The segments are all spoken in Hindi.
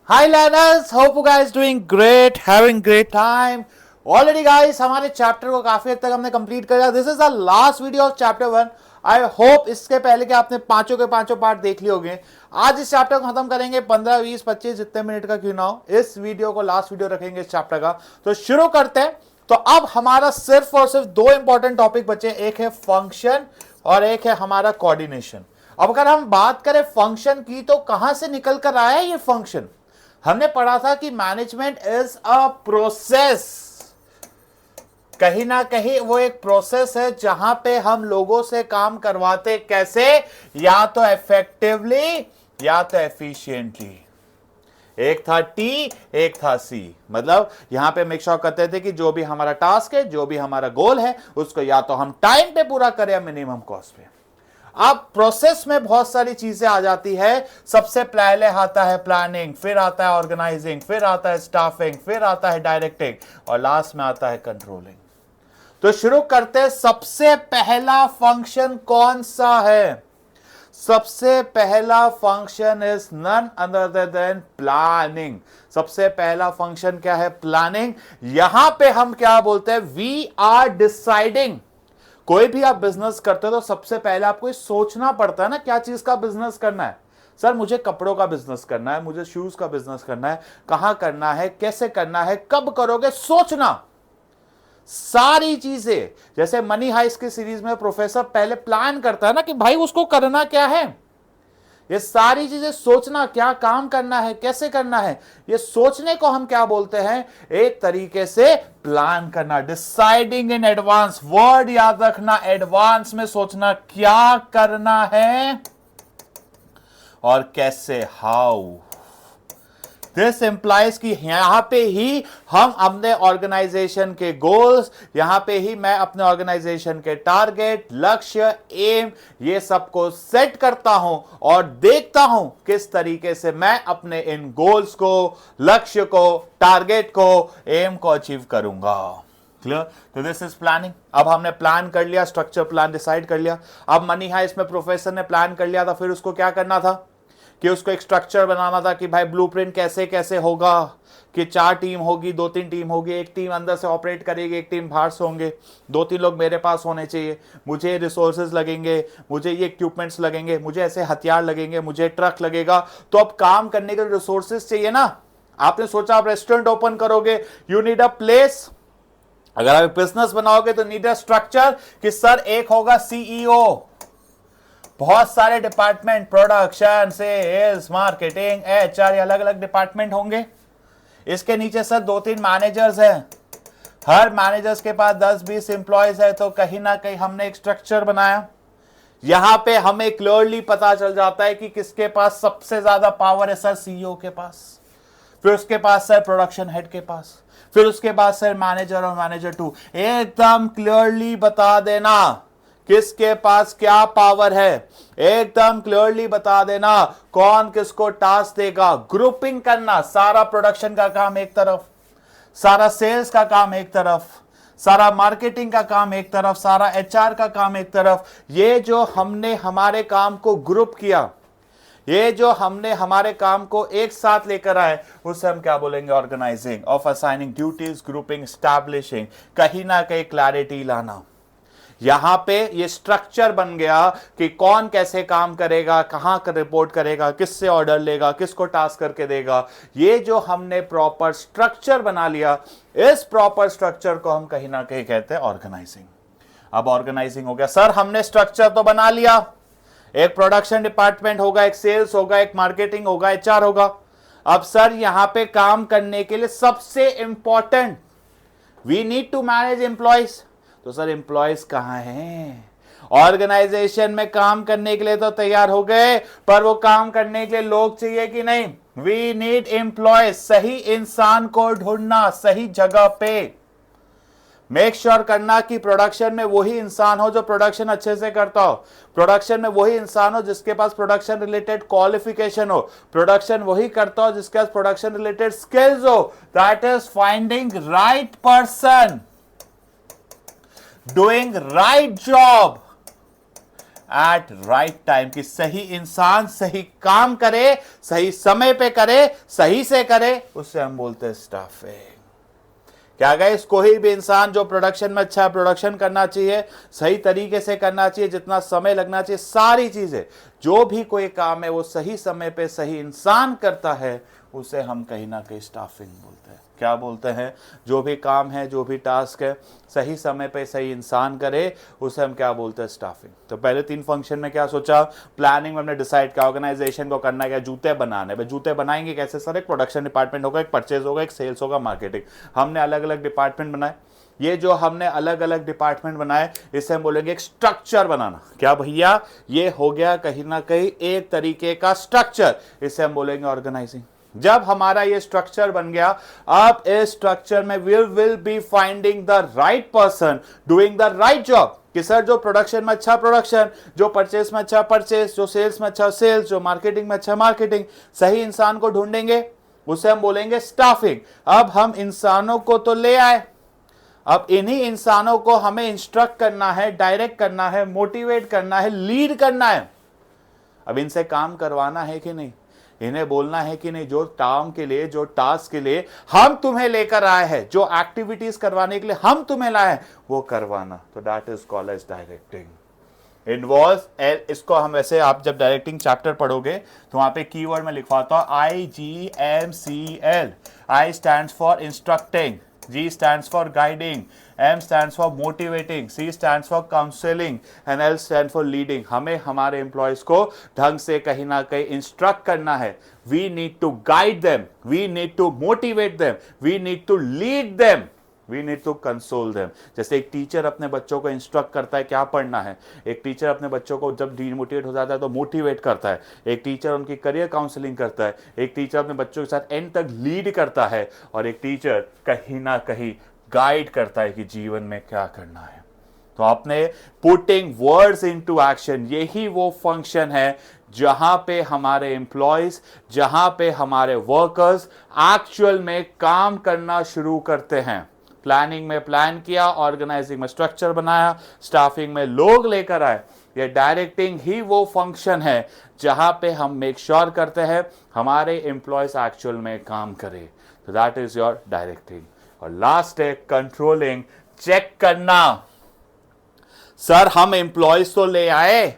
Hi learners, hope you guys doing great, having great time. Already guys, हमारे चैप्टर को काफी हद तक हमने कंप्लीट कर लिया. This is the last video of chapter 1. I hope इसके पहले कि आपने पांचों के पांचों पार्ट देख लिए होंगे. आज इस चैप्टर को खत्म करेंगे 15, 20, 25 जितने मिनट का क्यों ना हो. इस वीडियो को लास्ट वीडियो रखेंगे इस चैप्टर का. तो शुरू करते हैं. तो अब हमारा सिर्फ और सिर्फ दो इंपॉर्टेंट टॉपिक बचे. एक है फंक्शन और एक है हमारा कोऑर्डिनेशन. अब अगर हम बात करें फंक्शन की तो कहां से निकल कर आया ये फंक्शन. हमने पढ़ा था कि मैनेजमेंट इज अ प्रोसेस. कहीं ना कहीं वो एक प्रोसेस है जहां पे हम लोगों से काम करवाते कैसे, या तो इफेक्टिवली या तो एफिशिएंटली. एक था टी, एक था सी. मतलब यहां पे मेक श्योर करते थे कि जो भी हमारा टास्क है, जो भी हमारा गोल है, उसको या तो हम टाइम पे पूरा करें या मिनिमम कॉस्ट पे. अब प्रोसेस में बहुत सारी चीजें आ जाती है. सबसे पहले आता है प्लानिंग, फिर आता है ऑर्गेनाइजिंग, फिर आता है स्टाफिंग, फिर आता है डायरेक्टिंग और लास्ट में आता है कंट्रोलिंग. तो शुरू करते हैं. सबसे पहला फंक्शन कौन सा है? सबसे पहला function is none other than planning. सबसे पहला फंक्शन क्या है? प्लानिंग. यहां पे हम क्या बोलते हैं? We are deciding. कोई भी आप बिजनेस करते हो तो सबसे पहले आपको सोचना पड़ता है ना क्या चीज का बिजनेस करना है. सर मुझे कपड़ों का बिजनेस करना है, मुझे शूज का बिजनेस करना है. कहां करना है, कैसे करना है, कब करोगे, सोचना. सारी चीजें जैसे मनी हाइस्ट की सीरीज में प्रोफेसर पहले प्लान करता है ना कि भाई उसको करना क्या है. ये सारी चीजें सोचना, क्या काम करना है, कैसे करना है, ये सोचने को हम क्या बोलते हैं? एक तरीके से प्लान करना. Deciding in advance. वर्ड याद रखना, एडवांस में सोचना क्या करना है और कैसे. हाउ. दिस इंप्लाइज कि यहां पे ही हम अपने ऑर्गेनाइजेशन के गोल्स, यहां पे ही मैं अपने ऑर्गेनाइजेशन के टारगेट, लक्ष्य, एम, ये सबको सेट करता हूं और देखता हूं किस तरीके से मैं अपने इन गोल्स को, लक्ष्य को, टारगेट को, एम को अचीव करूंगा. क्लियर? तो दिस इज प्लानिंग. अब हमने प्लान कर लिया, स्ट्रक्चर प्लान डिसाइड कर लिया. अब मनी हाइस्ट में प्रोफेसर ने प्लान कर लिया था, फिर उसको क्या करना था कि उसको एक स्ट्रक्चर बनाना था कि भाई ब्लूप्रिंट कैसे कैसे होगा, कि 4 टीम होगी, 2-3 टीम होगी. एक टीम अंदर से ऑपरेट करेगी, एक टीम बाहर से होंगे. 2-3 लोग मेरे पास होने चाहिए. मुझे रिसोर्सेज लगेंगे, मुझे ये इक्विपमेंट्स लगेंगे, मुझे ऐसे हथियार लगेंगे, मुझे ट्रक लगेगा. तो अब काम करने के लिए रिसोर्सेज चाहिए ना. आपने सोचा आप रेस्टोरेंट ओपन करोगे, यू नीड अ प्लेस. अगर आप बिजनेस बनाओगे तो नीड अ स्ट्रक्चर कि सर एक होगा सीईओ, बहुत सारे department, production, sales, marketing, HR, अलग अलग डिपार्टमेंट होंगे. इसके नीचे सर 2-3 मैनेजर्स हैं. हर मैनेजर्स के पास 10-20 एम्प्लॉयज है. तो कहीं ना कहीं हमने एक स्ट्रक्चर बनाया. यहां पे हमें क्लियरली पता चल जाता है कि किसके पास सबसे ज्यादा पावर है. सर सीईओ के पास, फिर उसके पास सर प्रोडक्शन हेड के पास, फिर उसके बाद सर मैनेजर और मैनेजर 2. एकदम क्लियरली बता देना किसके पास क्या पावर है. एकदम क्लियरली बता देना कौन किसको टास्क देगा. ग्रुपिंग करना. सारा प्रोडक्शन का काम एक तरफ, सारा सेल्स का काम एक तरफ, सारा मार्केटिंग का काम एक तरफ, सारा एचआर का काम एक तरफ. ये जो हमने हमारे काम को ग्रुप किया, ये जो हमने हमारे काम को एक साथ लेकर आए, उसे हम क्या बोलेंगे? Organising. Of assigning duties, grouping, establishing. कहीं ना कहीं क्लैरिटी लाना. यहां पे ये स्ट्रक्चर बन गया कि कौन कैसे काम करेगा, कहां कर रिपोर्ट करेगा, किससे ऑर्डर लेगा, किसको टास्क करके देगा. ये जो हमने प्रॉपर स्ट्रक्चर बना लिया, इस प्रॉपर स्ट्रक्चर को हम कहीं ना कहीं कहते हैं ऑर्गेनाइजिंग. अब ऑर्गेनाइजिंग हो गया. सर हमने स्ट्रक्चर तो बना लिया. एक प्रोडक्शन डिपार्टमेंट होगा, एक सेल्स होगा, एक मार्केटिंग होगा, एचआर होगा. अब सर यहां पे काम करने के लिए सबसे important, we need to manage employees. तो सर एम्प्लॉयज कहां हैं? ऑर्गेनाइजेशन में काम करने के लिए तो तैयार हो गए, पर वो काम करने के लिए लोग चाहिए कि नहीं? We need employees. सही इंसान को ढूंढना सही जगह पे. मेक श्योर करना कि प्रोडक्शन में वही इंसान हो जो प्रोडक्शन अच्छे से करता हो. प्रोडक्शन में वही इंसान हो जिसके पास प्रोडक्शन रिलेटेड क्वालिफिकेशन हो. प्रोडक्शन वही करता हो जिसके पास प्रोडक्शन रिलेटेड स्किल्स हो. That is finding right person, doing right job at right time, कि सही इंसान सही काम करे, सही समय पे करे, सही से करे, उससे हम बोलते हैं स्टाफिंग। क्या गाइस, कोई भी इंसान जो प्रोडक्शन में अच्छा है, प्रोडक्शन करना चाहिए, सही तरीके से करना चाहिए, जितना समय लगना चाहिए, सारी चीजें, जो भी कोई काम है वो सही समय पे सही इंसान करता है, उसे हम कहीं ना कहीं स्टाफिंग बोलते हैं। क्या बोलते हैं? जो भी काम है, जो भी टास्क है, सही समय पे सही इंसान करे, उसे हम क्या बोलते हैं? स्टाफिंग। तो पहले 3 फंक्शन में क्या सोचा? प्लानिंग में हमने डिसाइड किया ऑर्गेनाइजेशन को करना क्या, जूते बनाने। भाई जूते बनाएंगे कैसे सर? एक प्रोडक्शन डिपार्टमेंट होगा, एक परचेज होगा, एक सेल्स होगा, मार्केटिंग। हमने अलग अलग डिपार्टमेंट बनाए। ये जो हमने अलग अलग डिपार्टमेंट बनाए, इसे हम बोलेंगे एक स्ट्रक्चर बनाना। क्या भैया? ये हो गया कहीं ना कहीं एक तरीके का स्ट्रक्चर, इसे हम बोलेंगे ऑर्गेनाइजिंग। जब हमारा ये स्ट्रक्चर बन गया, अब इस स्ट्रक्चर में will be finding the right person doing the right job. कि सर जो प्रोडक्शन में अच्छा प्रोडक्शन, जो परचेस में अच्छा परचेस, जो सेल्स में अच्छा सेल्स, जो मार्केटिंग में अच्छा मार्केटिंग, सही इंसान को ढूंढेंगे, उसे हम बोलेंगे स्टाफिंग। अब हम इंसानों को तो ले आए, अब इन्हीं इंसानों को हमें इंस्ट्रक्ट करना है, डायरेक्ट करना है, मोटिवेट करना है, लीड करना है। अब इनसे काम करवाना है कि नहीं, इन्हें बोलना है कि नहीं, जो काम के लिए, जो टास्क के लिए हम तुम्हें लेकर आए हैं, जो एक्टिविटीज करवाने के लिए हम तुम्हें लाए हैं, वो करवाना। तो that is called as directing. Involve, इसको हम वैसे, आप जब डायरेक्टिंग चैप्टर पढ़ोगे तो वहां पे कीवर्ड में लिखवाता हूं IGMCL। I stands for instructing, G stands for guiding, M stands for motivating, C stands for counseling and L stands for leading। हमें हमारे एम्प्लॉयज को ढंग से कहीं ना कहीं इंस्ट्रक्ट करना है। We need to guide them, we need to motivate them, we need to lead them, we need to console them। जैसे एक टीचर अपने बच्चों को इंस्ट्रक्ट करता है क्या पढ़ना है, एक टीचर अपने बच्चों को जब डिमोटिवेट हो जाता है तो मोटिवेट करता है, एक टीचर उनकी करियर काउंसलिंग करता है, एक टीचर अपने बच्चों के साथ एंड तक लीड करता है, और एक टीचर कहीं ना कहीं गाइड करता है कि जीवन में क्या करना है। तो आपने पुटिंग वर्ड्स इनटू एक्शन, यही वो फंक्शन है जहां पे हमारे एम्प्लॉयज, जहां पे हमारे वर्कर्स एक्चुअल में काम करना शुरू करते हैं। प्लानिंग में प्लान किया, ऑर्गेनाइजिंग में स्ट्रक्चर बनाया, स्टाफिंग में लोग लेकर आए। ये डायरेक्टिंग ही वो फंक्शन है जहां पे हम मेक श्योर करते हैं हमारे एम्प्लॉयज एक्चुअल में काम करें। तो दैट इज योर डायरेक्टिंग। और लास्ट है कंट्रोलिंग, चेक करना। सर हम एम्प्लॉयज तो ले आए,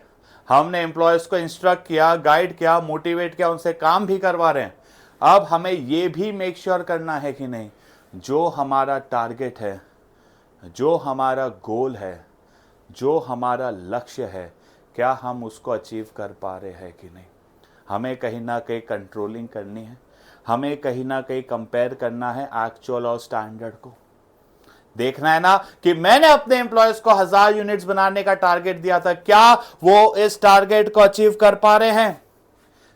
हमने एम्प्लॉयज को इंस्ट्रक्ट किया, गाइड किया, मोटिवेट किया, उनसे काम भी करवा रहे हैं। अब हमें यह भी मेक श्योर करना है कि नहीं, जो हमारा टारगेट है, जो हमारा गोल है, जो हमारा लक्ष्य है, क्या हम उसको अचीव कर पा रहे हैं कि नहीं। हमें कहीं ना कहीं कंट्रोलिंग करनी है, हमें कहीं ना कहीं कंपेयर करना है एक्चुअल और स्टैंडर्ड को। देखना है ना कि मैंने अपने एम्प्लॉयज को 1000 यूनिट्स बनाने का टारगेट दिया था, क्या वो इस टारगेट को अचीव कर पा रहे हैं।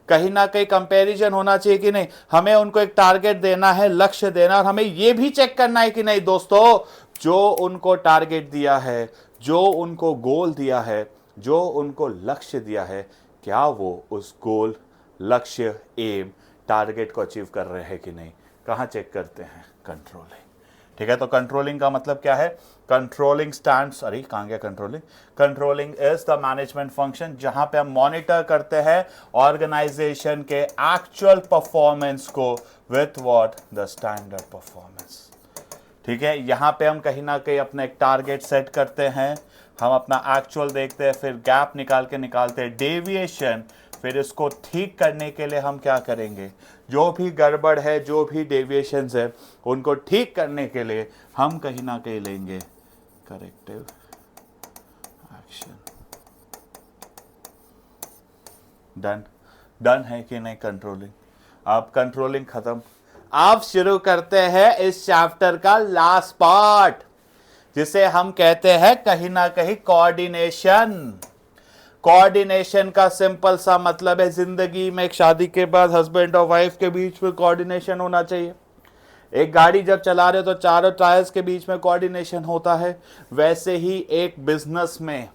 कहीं ना कहीं कंपैरिजन होना चाहिए कि नहीं। हमें उनको एक टारगेट देना है, लक्ष्य देना, और हमें यह भी चेक करना है कि नहीं दोस्तों, जो उनको टारगेट दिया है, जो उनको गोल दिया है, जो उनको लक्ष्य दिया है, क्या वो उस गोल, लक्ष्य, एम, टारगेट को अचीव कर रहे हैं कि नहीं। कहां चेक करते हैं? कंट्रोलिंग। ठीक है, तो कंट्रोलिंग का मतलब क्या है? कंट्रोलिंग स्टैंड्स, अरे कहां गया controlling? Controlling is the management function जहां पे हम मॉनिटर करते हैं ऑर्गेनाइजेशन के एक्चुअल परफॉर्मेंस को with what? The standard performance. ठीक है, यहां पे हम कहीं ना कहीं अपना एक टारगेट सेट करते हैं, हम अपना एक्चुअल देखते हैं, फिर गैप निकालते हैं, डेविएशन, फिर इसको ठीक करने के लिए हम क्या करेंगे, जो भी गड़बड़ है, जो भी डेविएशंस है, उनको ठीक करने के लिए हम कहीं ना कहीं लेंगे करेक्टिव एक्शन। डन है कि नहीं कंट्रोलिंग? अब कंट्रोलिंग खत्म, आप शुरू करते हैं इस चैप्टर का लास्ट पार्ट, जिसे हम कहते हैं कहीं ना कहीं कोऑर्डिनेशन। कोऑर्डिनेशन का सिंपल सा मतलब है, जिंदगी में एक शादी के बाद हस्बैंड और वाइफ के बीच में कोऑर्डिनेशन होना चाहिए। एक गाड़ी जब चला रहे हो तो चारों टायर्स के बीच में कोऑर्डिनेशन होता है। वैसे ही एक बिजनेस में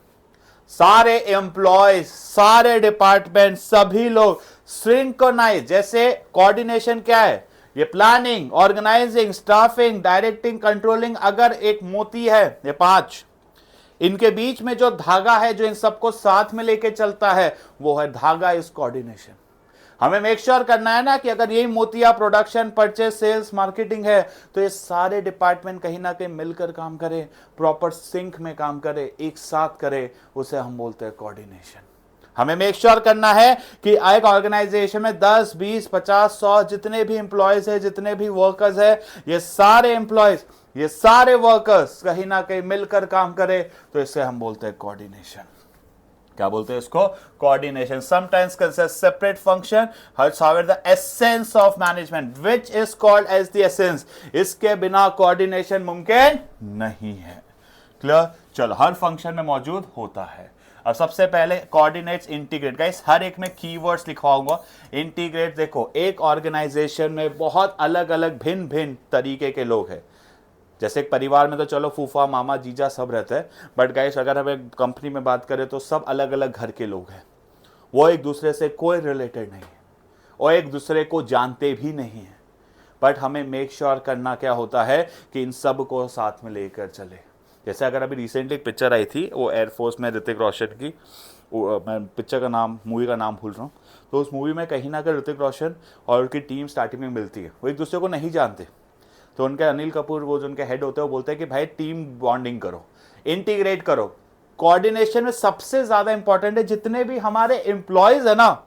सारे एम्प्लॉयज, सारे डिपार्टमेंट, सभी लोग सिंक्रोनाइज। जैसे कोऑर्डिनेशन क्या है? ये planning, organising, staffing, directing, controlling. अगर एक मोती है, ये 5, इनके बीच में जो धागा है जो इन सबको साथ में लेके चलता है वो है धागा इज कोऑर्डिनेशन। हमें मेक श्योर करना है ना कि अगर यही मोतिया प्रोडक्शन, परचेस, सेल्स, मार्केटिंग है तो ये सारे डिपार्टमेंट कहीं ना कहीं मिलकर काम करे, प्रॉपर सिंक में काम करे, एक साथ करे, उसे हम बोलते हैं कोऑर्डिनेशन। हमें मेक श्योर करना है कि एक ऑर्गेनाइजेशन में 10, 20, 50, 100 जितने भी एम्प्लॉयज है, जितने भी वर्कर्स है, ये सारे एम्प्लॉयज, ये सारे वर्कर्स कहीं ना कहीं मिलकर काम करे, तो इसे हम बोलते हैं कोऑर्डिनेशन। क्या बोलते हैं इसको? Coordination. Sometimes consist separate function, however the essence of management which is called as the essence, इसके बिना कोऑर्डिनेशन मुमकिन नहीं है। क्लियर? चलो, हर फंक्शन में मौजूद होता है। अब सबसे पहले कोऑर्डिनेट्स, इंटीग्रेट। गाइस हर एक में कीवर्ड्स लिखवाऊंगा। इंटीग्रेट, देखो एक ऑर्गेनाइजेशन में बहुत अलग अलग भिन्न भिन्न तरीके के लोग हैं। जैसे एक परिवार में तो चलो फूफा, मामा, जीजा सब रहते हैं, बट गाइस अगर हम एक कंपनी में बात करें तो सब अलग अलग घर के लोग हैं। वो एक दूसरे से कोई रिलेटेड नहीं है और एक दूसरे को जानते भी नहीं है, बट हमें मेक श्योर करना क्या होता है कि इन सब को साथ में लेकर चले। जैसे अगर अभी रिसेंटली एक पिक्चर आई थी, वो एयरफोर्स में ऋतिक रोशन की, मैं पिक्चर का नाम, मूवी का नाम भूल रहा हूँ, तो उस मूवी में कहीं ना कहीं ऋतिक रोशन और उनकी टीम स्टार्टिंग में मिलती है, वो एक दूसरे को नहीं जानते, तो उनके अनिल कपूर, वो जो उनके हेड होते हैं, वो बोलते हैं कि भाई टीम बॉन्डिंग करो, इंटीग्रेट करो। कोऑर्डिनेशन में सबसे ज्यादा इंपॉर्टेंट है, जितने भी हमारे एम्प्लॉयज है ना,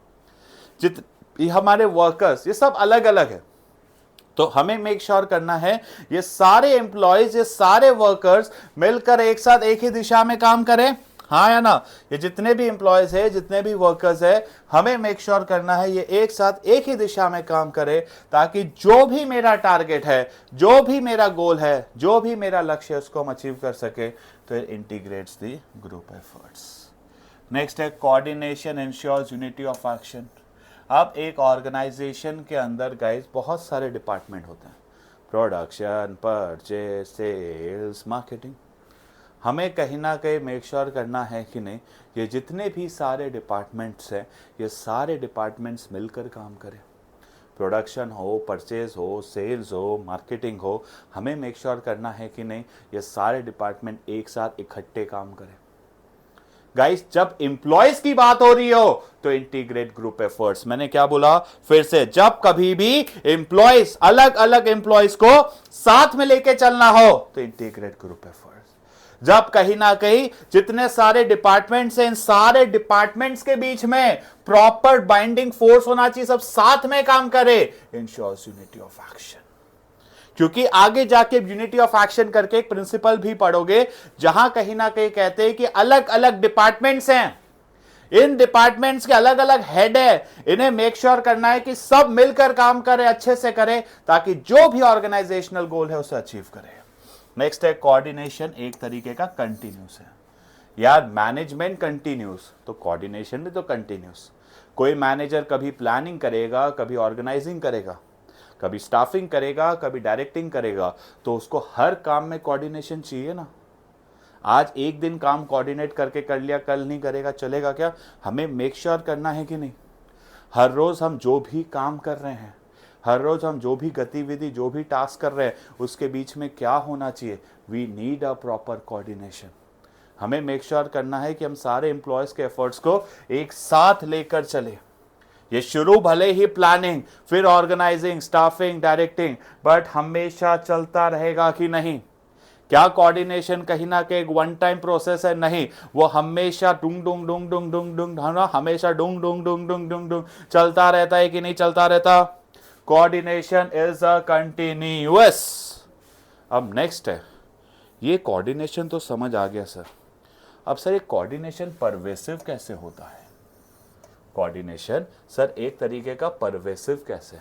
जितने हमारे वर्कर्स, ये सब अलग अलग है, तो हमें मेक श्योर करना है ये सारे एम्प्लॉयज, ये सारे वर्कर्स मिलकर एक साथ एक ही दिशा में काम करें। हाँ या ना? ये जितने भी एम्प्लॉयज है, जितने भी वर्कर्स है, हमें मेक श्योर करना है ये एक साथ एक ही दिशा में काम करे, ताकि जो भी मेरा टारगेट है, जो भी मेरा गोल है, जो भी मेरा लक्ष्य है, उसको हम अचीव कर सके। तो it integrates the group efforts. Next है coordination ensures unity of action. अब एक ऑर्गेनाइजेशन के अंदर गाइस बहुत सारे डिपार्टमेंट होते हैं, प्रोडक्शन, परचेज, सेल्स, मार्केटिंग। हमें कहीं ना कहीं मेक श्योर करना है कि नहीं, ये जितने भी सारे डिपार्टमेंट्स हैं, ये सारे डिपार्टमेंट्स मिलकर काम करें। प्रोडक्शन हो, परचेज हो, सेल्स हो, मार्केटिंग हो, हमें मेक श्योर करना है कि नहीं ये सारे डिपार्टमेंट एक साथ इकट्ठे काम करें। गाइस जब एम्प्लॉयज की बात हो रही हो तो इंटीग्रेट ग्रुप एफर्ट्स। मैंने क्या बोला फिर से? जब कभी भी एम्प्लॉयज, अलग अलग एम्प्लॉयज को साथ में लेके चलना हो तो इंटीग्रेट ग्रुप एफर्ट्स। जब कहीं ना कहीं जितने सारे डिपार्टमेंट्स हैं, इन सारे डिपार्टमेंट्स के बीच में प्रॉपर बाइंडिंग फोर्स होना चाहिए, सब साथ में काम करे, इंश्योर्स यूनिटी ऑफ एक्शन। क्योंकि आगे जाके यूनिटी ऑफ एक्शन करके एक प्रिंसिपल भी पढ़ोगे, जहां कहीं ना कहीं कहते हैं कि अलग अलग डिपार्टमेंट्स हैं, इन डिपार्टमेंट्स के अलग अलग हेड है, इन्हें मेक श्योर करना है कि सब मिलकर काम करें, अच्छे से करें, ताकि जो भी ऑर्गेनाइजेशनल गोल है उसे अचीव करें। नेक्स्ट है कोऑर्डिनेशन, एक तरीके का कंटिन्यूस है। यार मैनेजमेंट कंटिन्यूस, तो कोऑर्डिनेशन भी तो कंटिन्यूस। कोई मैनेजर कभी प्लानिंग करेगा, कभी ऑर्गेनाइजिंग करेगा, कभी स्टाफिंग करेगा, कभी डायरेक्टिंग करेगा, तो उसको हर काम में कोऑर्डिनेशन चाहिए ना। आज एक दिन काम कोऑर्डिनेट करके कर लिया, कल नहीं करेगा, चलेगा क्या? हमें मेक श्योर करना है कि नहीं हर रोज हम जो भी काम कर रहे हैं, हर रोज हम जो भी गतिविधि, जो भी टास्क कर रहे हैं, उसके बीच में क्या होना चाहिए? We need a proper coordination. हमें मेक श्योर करना है कि हम सारे एम्प्लॉयज के एफर्ट्स को एक साथ लेकर चले। ये शुरू भले ही प्लानिंग, फिर ऑर्गेनाइजिंग, स्टाफिंग, डायरेक्टिंग, बट हमेशा चलता रहेगा कि नहीं? क्या कोऑर्डिनेशन कहीं ना कहीं वन टाइम प्रोसेस है? नहीं, वो हमेशा डुंग डुंग डुंग डुंग डुंग डुंग, हमेशा डुंग डुंग डुंग डुंग डुंग डुंग चलता रहता है कि नहीं चलता रहता? Coordination is a continuous. अब नेक्स्ट है, ये कोऑर्डिनेशन तो समझ आ गया सर। अब सर ये कोऑर्डिनेशन परवेसिव कैसे होता है? कोऑर्डिनेशन सर एक तरीके का परवेसिव कैसे?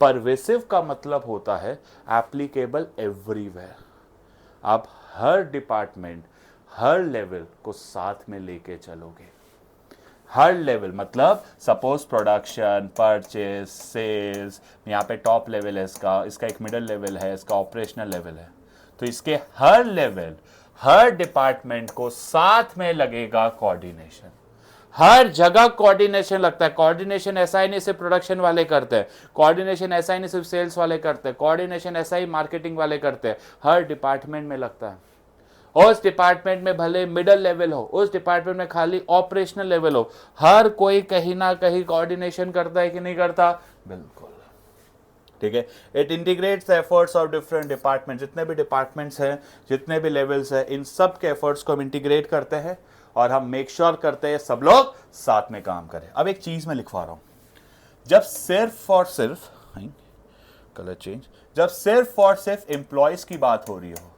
परवेसिव का मतलब होता है एप्लीकेबल एवरीवेयर। आप हर डिपार्टमेंट, हर लेवल को साथ में लेके चलोगे। हर लेवल मतलब सपोज प्रोडक्शन, परचेज, सेल्स, यहाँ पे टॉप लेवल है इसका एक मिडिल लेवल है, इसका ऑपरेशनल लेवल है, तो इसके हर लेवल, हर डिपार्टमेंट को साथ में लगेगा कोऑर्डिनेशन। हर जगह कोऑर्डिनेशन लगता है। कोऑर्डिनेशन ऐसा ही नहीं सिर्फ प्रोडक्शन वाले करते हैं, कोऑर्डिनेशन ऐसा ही नहीं सिर्फ सेल्स वाले करते हैं, कोऑर्डिनेशन ऐसा ही मार्केटिंग वाले करते हैं, हर डिपार्टमेंट में लगता है। उस डिपार्टमेंट में भले मिडिल लेवल हो, उस डिपार्टमेंट में खाली ऑपरेशनल लेवल हो, हर कोई कहीं ना कहीं कोऑर्डिनेशन करता है कि नहीं करता? बिल्कुल, ठीक है। It integrates the efforts of different department, जितने भी डिपार्टमेंट्स हैं, जितने भी लेवल्स हैं, इन सब के एफर्ट्स को हम इंटीग्रेट करते हैं और हम मेक श्योर करते हैं सब लोग साथ में काम करें। अब एक चीज मैं लिखवा रहा हूं, जब सिर्फ और सिर्फ कलर चेंज, जब सिर्फ और सिर्फ एम्प्लॉयज की बात हो रही हो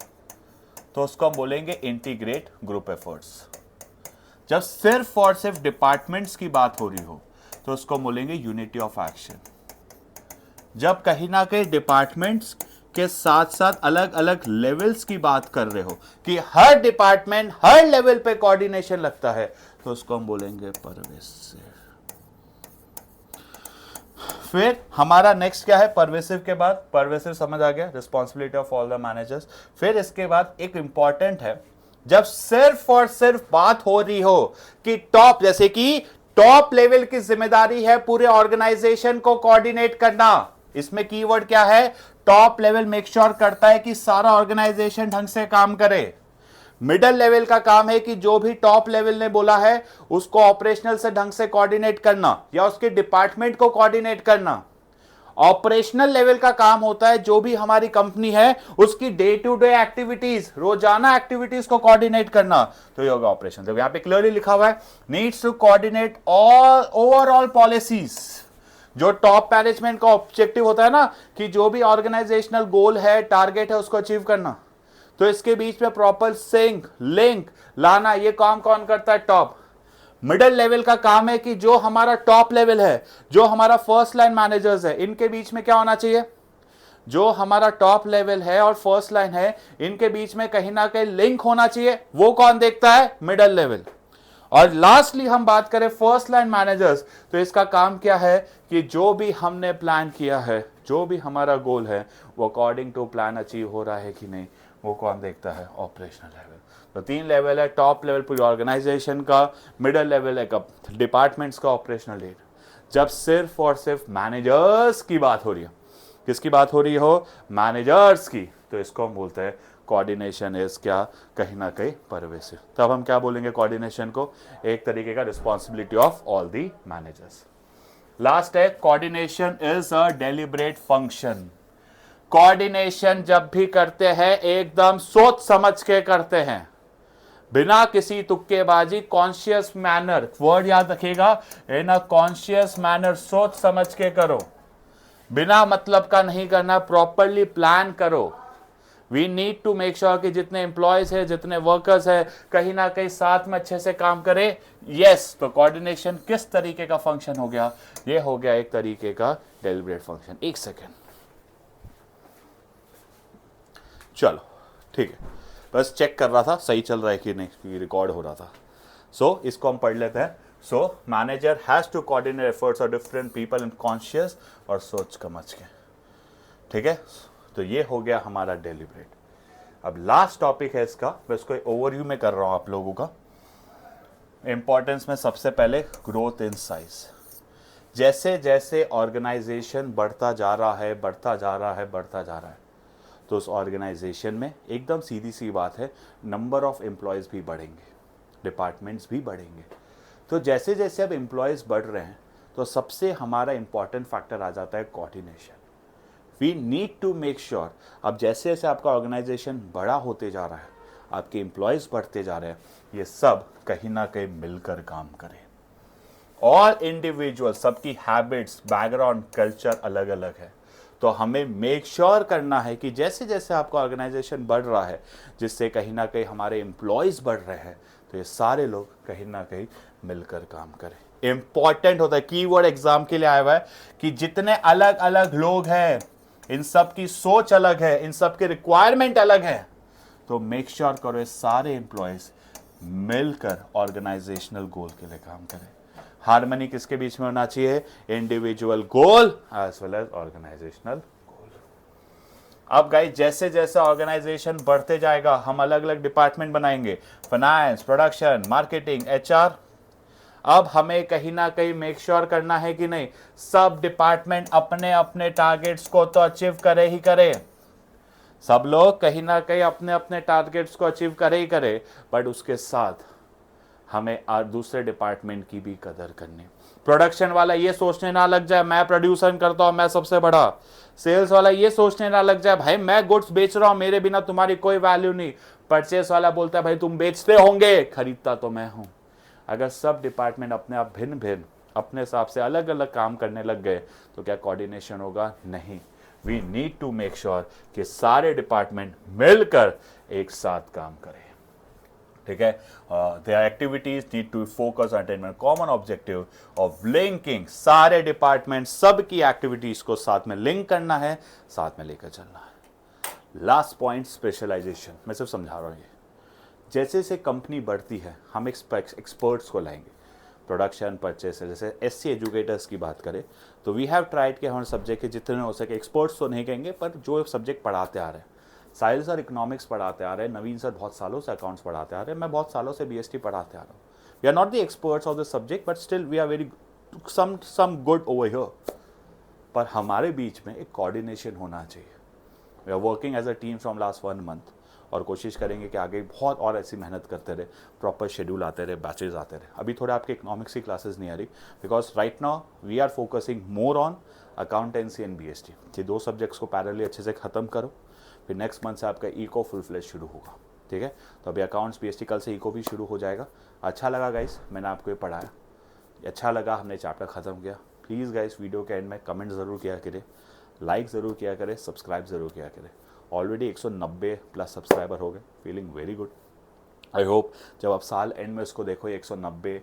तो उसको हम बोलेंगे इंटीग्रेट ग्रुप एफर्ट्स। जब सिर्फ और सिर्फ डिपार्टमेंट्स की बात हो रही हो तो उसको बोलेंगे यूनिटी ऑफ एक्शन। जब कहीं ना कहीं डिपार्टमेंट्स के साथ साथ अलग अलग लेवल्स की बात कर रहे हो कि हर डिपार्टमेंट हर लेवल पे कोऑर्डिनेशन लगता है तो उसको हम बोलेंगे परवेसिव। फिर हमारा नेक्स्ट क्या है? परवेसिव के बाद, परवेसिव समझ आ गया, responsibility of all the managers. फिर इसके बाद एक इंपॉर्टेंट है, जब सिर्फ और सिर्फ बात हो रही हो कि टॉप, जैसे कि टॉप लेवल की जिम्मेदारी है पूरे ऑर्गेनाइजेशन को कोऑर्डिनेट करना, इसमें कीवर्ड क्या है? टॉप लेवल मेक श्योर करता है कि सारा ऑर्गेनाइजेशन ढंग से काम करे। मिडिल लेवल का काम है कि जो भी टॉप लेवल ने बोला है उसको ऑपरेशनल से ढंग से कोऑर्डिनेट करना या उसके डिपार्टमेंट को कोऑर्डिनेट करना। ऑपरेशनल लेवल का काम होता है जो भी हमारी कंपनी है उसकी डे टू डे एक्टिविटीज, रोजाना एक्टिविटीज को कोऑर्डिनेट करना, तो ये होगा ऑपरेशन। तो यहां पे क्लियरली लिखा हुआ है needs to coordinate all overall policies. जो टॉप मैनेजमेंट का ऑब्जेक्टिव होता है ना कि जो भी ऑर्गेनाइजेशनल गोल है, टारगेट है, उसको अचीव करना, तो इसके बीच में प्रॉपर सिंक लिंक लाना, ये काम कौन करता है? टॉप। मिडिल लेवल का काम है कि जो हमारा टॉप लेवल है, जो हमारा फर्स्ट लाइन मैनेजर्स है, इनके बीच में क्या होना चाहिए? जो हमारा टॉप लेवल है और फर्स्ट लाइन है, इनके बीच में कहीं ना कहीं लिंक होना चाहिए, वो कौन देखता है? Middle level. और लास्टली हम बात करें फर्स्ट लाइन मैनेजर्स, तो इसका काम क्या है कि जो भी हमने प्लान किया है, जो भी हमारा गोल है, वो अकॉर्डिंग टू प्लान अचीव हो रहा है कि नहीं, वो कौन देखता है? Operational level. तो 3 लेवल है, टॉप लेवल पूरी ऑर्गेनाइजेशन का, मिडिल लेवल है डिपार्टमेंट्स का, ऑपरेशनल लेवल। जब सिर्फ और सिर्फ मैनेजर्स की बात हो रही है, किसकी बात हो रही हो? मैनेजर्स की, तो इसको हम बोलते हैं कोऑर्डिनेशन इज क्या? कहीं ना कहीं परवेसिव। तब हम क्या बोलेंगे कोऑर्डिनेशन को? एक तरीके का responsibility of all the managers. Last है coordination is a deliberate function. Coordination जब भी करते हैं एकदम सोच समझ के करते हैं, बिना किसी तुक्केबाजी, कॉन्शियस मैनर, वर्ड याद रखिएगा, इन अ कॉन्शियस मैनर, सोच समझ के करो, बिना मतलब का नहीं करना, प्रॉपरली प्लान करो। We need to make sure कि जितने एम्प्लॉयज है, जितने वर्कर्स है, कहीं ना कहीं साथ में अच्छे से काम करे। यस, तो कोऑर्डिनेशन किस तरीके का फंक्शन हो गया? ये हो गया एक तरीके का डेलिब्रेट फंक्शन। एक सेकेंड, चलो ठीक है, बस चेक कर रहा था सही चल रहा है कि नहीं, क्योंकि रिकॉर्ड हो रहा था। सो इसको हम पढ़ लेते हैं। So manager has to coordinate efforts of different people in conscious और सोच समझ के, ठीक है। तो ये हो गया हमारा डेलिब्रेट। अब लास्ट टॉपिक है इसका, मैं इसको ओवरव्यू में कर रहा हूं आप लोगों का। इंपॉर्टेंस में सबसे पहले ग्रोथ इन साइज। जैसे जैसे ऑर्गेनाइजेशन बढ़ता जा रहा है, बढ़ता जा रहा है, बढ़ता जा रहा है, तो उस ऑर्गेनाइजेशन में एकदम सीधी सी बात है, नंबर ऑफ एम्प्लॉयज़ भी बढ़ेंगे, डिपार्टमेंट्स भी बढ़ेंगे। तो जैसे जैसे अब एम्प्लॉयज़ बढ़ रहे हैं तो सबसे हमारा इंपॉर्टेंट फैक्टर आ जाता है coordination. We need to make sure, अब जैसे जैसे आपका ऑर्गेनाइजेशन बड़ा होते जा रहा है, आपके एम्प्लॉयज़ बढ़ते जा रहे हैं, ये सब कहीं ना कहीं मिलकर काम करें। ऑल इंडिविजुअल, सबकी हैबिट्स, बैकग्राउंड, कल्चर अलग अलग है, तो हमें मेक श्योर करना है कि जैसे जैसे आपका ऑर्गेनाइजेशन बढ़ रहा है, जिससे कहीं ना कहीं हमारे एम्प्लॉयज़ बढ़ रहे हैं, तो ये सारे लोग कहीं ना कहीं मिलकर काम करें। इंपॉर्टेंट होता है, कीवर्ड एग्जाम के लिए आया हुआ है कि जितने अलग अलग लोग हैं, इन सब की सोच अलग है, इन सब के रिक्वायरमेंट अलग है, तो मेक श्योर करो ये सारे एम्प्लॉयज मिलकर ऑर्गेनाइजेशनल गोल के लिए काम करें। हार्मनी किसके बीच में होना चाहिए? Individual goal as well as organisational goal. अब गाइस जैसे जैसे ऑर्गेनाइजेशन बढ़ते जाएगा, हम अलग अलग डिपार्टमेंट बनाएंगे, फाइनेंस, प्रोडक्शन, मार्केटिंग, एचआर। अब हमें कहीं ना कहीं मेक श्योर करना है कि नहीं, सब डिपार्टमेंट अपने अपने टारगेट्स को तो अचीव करे ही करे। सब लोग कहीं ना कहीं अपने अपने टारगेट्स को अचीव करे ही करे, बट उसके साथ हमें दूसरे डिपार्टमेंट की भी कदर करनी। प्रोडक्शन वाला ये सोचने ना लग जाए मैं प्रोड्यूसर करता हूं मैं सबसे बड़ा, सेल्स वाला ये सोचने ना लग जाए भाई मैं गुड्स बेच रहा हूं मेरे बिना तुम्हारी कोई वैल्यू नहीं, परचेस वाला बोलता है भाई तुम बेचते होंगे खरीदता तो मैं हूं। अगर सब डिपार्टमेंट अपने आप भिन्न भिन्न अपने हिसाब से अलग अलग काम करने लग गए तो क्या कोऑर्डिनेशन होगा? नहीं। We need to make sure कि सारे डिपार्टमेंट मिलकर एक साथ काम करें, ठीक है। Their activities need to focus on attainment common objective of linking, सारे डिपार्टमेंट सब की एक्टिविटीज को साथ में लिंक करना है, साथ में लेकर चलना है। लास्ट पॉइंट स्पेशलाइजेशन, मैं सिर्फ समझा रहा हूं ये। जैसे जैसे कंपनी बढ़ती है हम एक्सपर्ट्स को लाएंगे, प्रोडक्शन परचेस, जैसे एससी एजुकेटर्स की बात करें तो वी हैव ट्राइड कि हमारे सब्जेक्ट के जितने हो सके, एक्सपर्ट्स तो नहीं कहेंगे पर जो सब्जेक्ट पढ़ाते आ रहे हैं, साहिल सर इकोनॉमिक्स पढ़ाते आ रहे हैं, नवीन सर बहुत सालों से अकाउंट्स पढ़ाते आ रहे हैं, मैं बहुत सालों से बीएसटी पढ़ाते आ रहा हूँ। We are not the experts of the subject but still we are very some good over here. पर हमारे बीच में एक कोऑर्डिनेशन होना चाहिए। We are working as a team from last 1 month और कोशिश करेंगे कि आगे बहुत और ऐसी मेहनत करते रहे, प्रॉपर शेड्यूल आते रहे, बैचेज आते रहे। अभी थोड़ा आपके इकोनॉमिक्स की क्लासेस नहीं आ रही because right now we are focusing more on accountancy and BST. ये 2 सब्जेक्ट्स को पैरेलली अच्छे से खत्म करो, फिर नेक्स्ट मंथ से आपका इको फुल फ्लेज शुरू होगा, ठीक है। तो अभी अकाउंट्स बीएसटी, कल से इको भी शुरू हो जाएगा। अच्छा लगा गाइस मैंने आपको ये पढ़ाया, अच्छा लगा हमने चैप्टर ख़त्म किया। प्लीज़ गाइस वीडियो के एंड में कमेंट ज़रूर किया करें, लाइक ज़रूर किया करें, सब्सक्राइब ज़रूर किया करें। ऑलरेडी 190 प्लस सब्सक्राइबर हो गए, feeling very good. I hope जब आप साल एंड में इसको देखो 190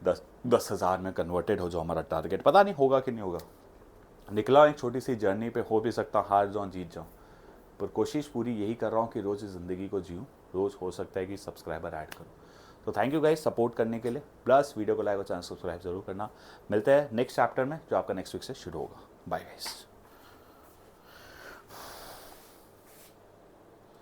10,000 में कन्वर्टेड हो, जो हमारा टारगेट, पता नहीं होगा कि नहीं होगा। निकला एक छोटी सी जर्नी पे, हो भी सकता हार जाऊँ जीत जाऊँ, पर कोशिश पूरी यही कर रहा हूँ कि रोज़ इस ज़िंदगी को जीऊँ, रोज़ हो सकता है कि सब्सक्राइबर ऐड करूँ। तो थैंक यू गाइस सपोर्ट करने के लिए, प्लस वीडियो को लाइक और चैनल सब्सक्राइब जरूर करना। मिलते हैं नेक्स्ट चैप्टर में जो आपका नेक्स्ट वीक से शुरू होगा। Bye guys.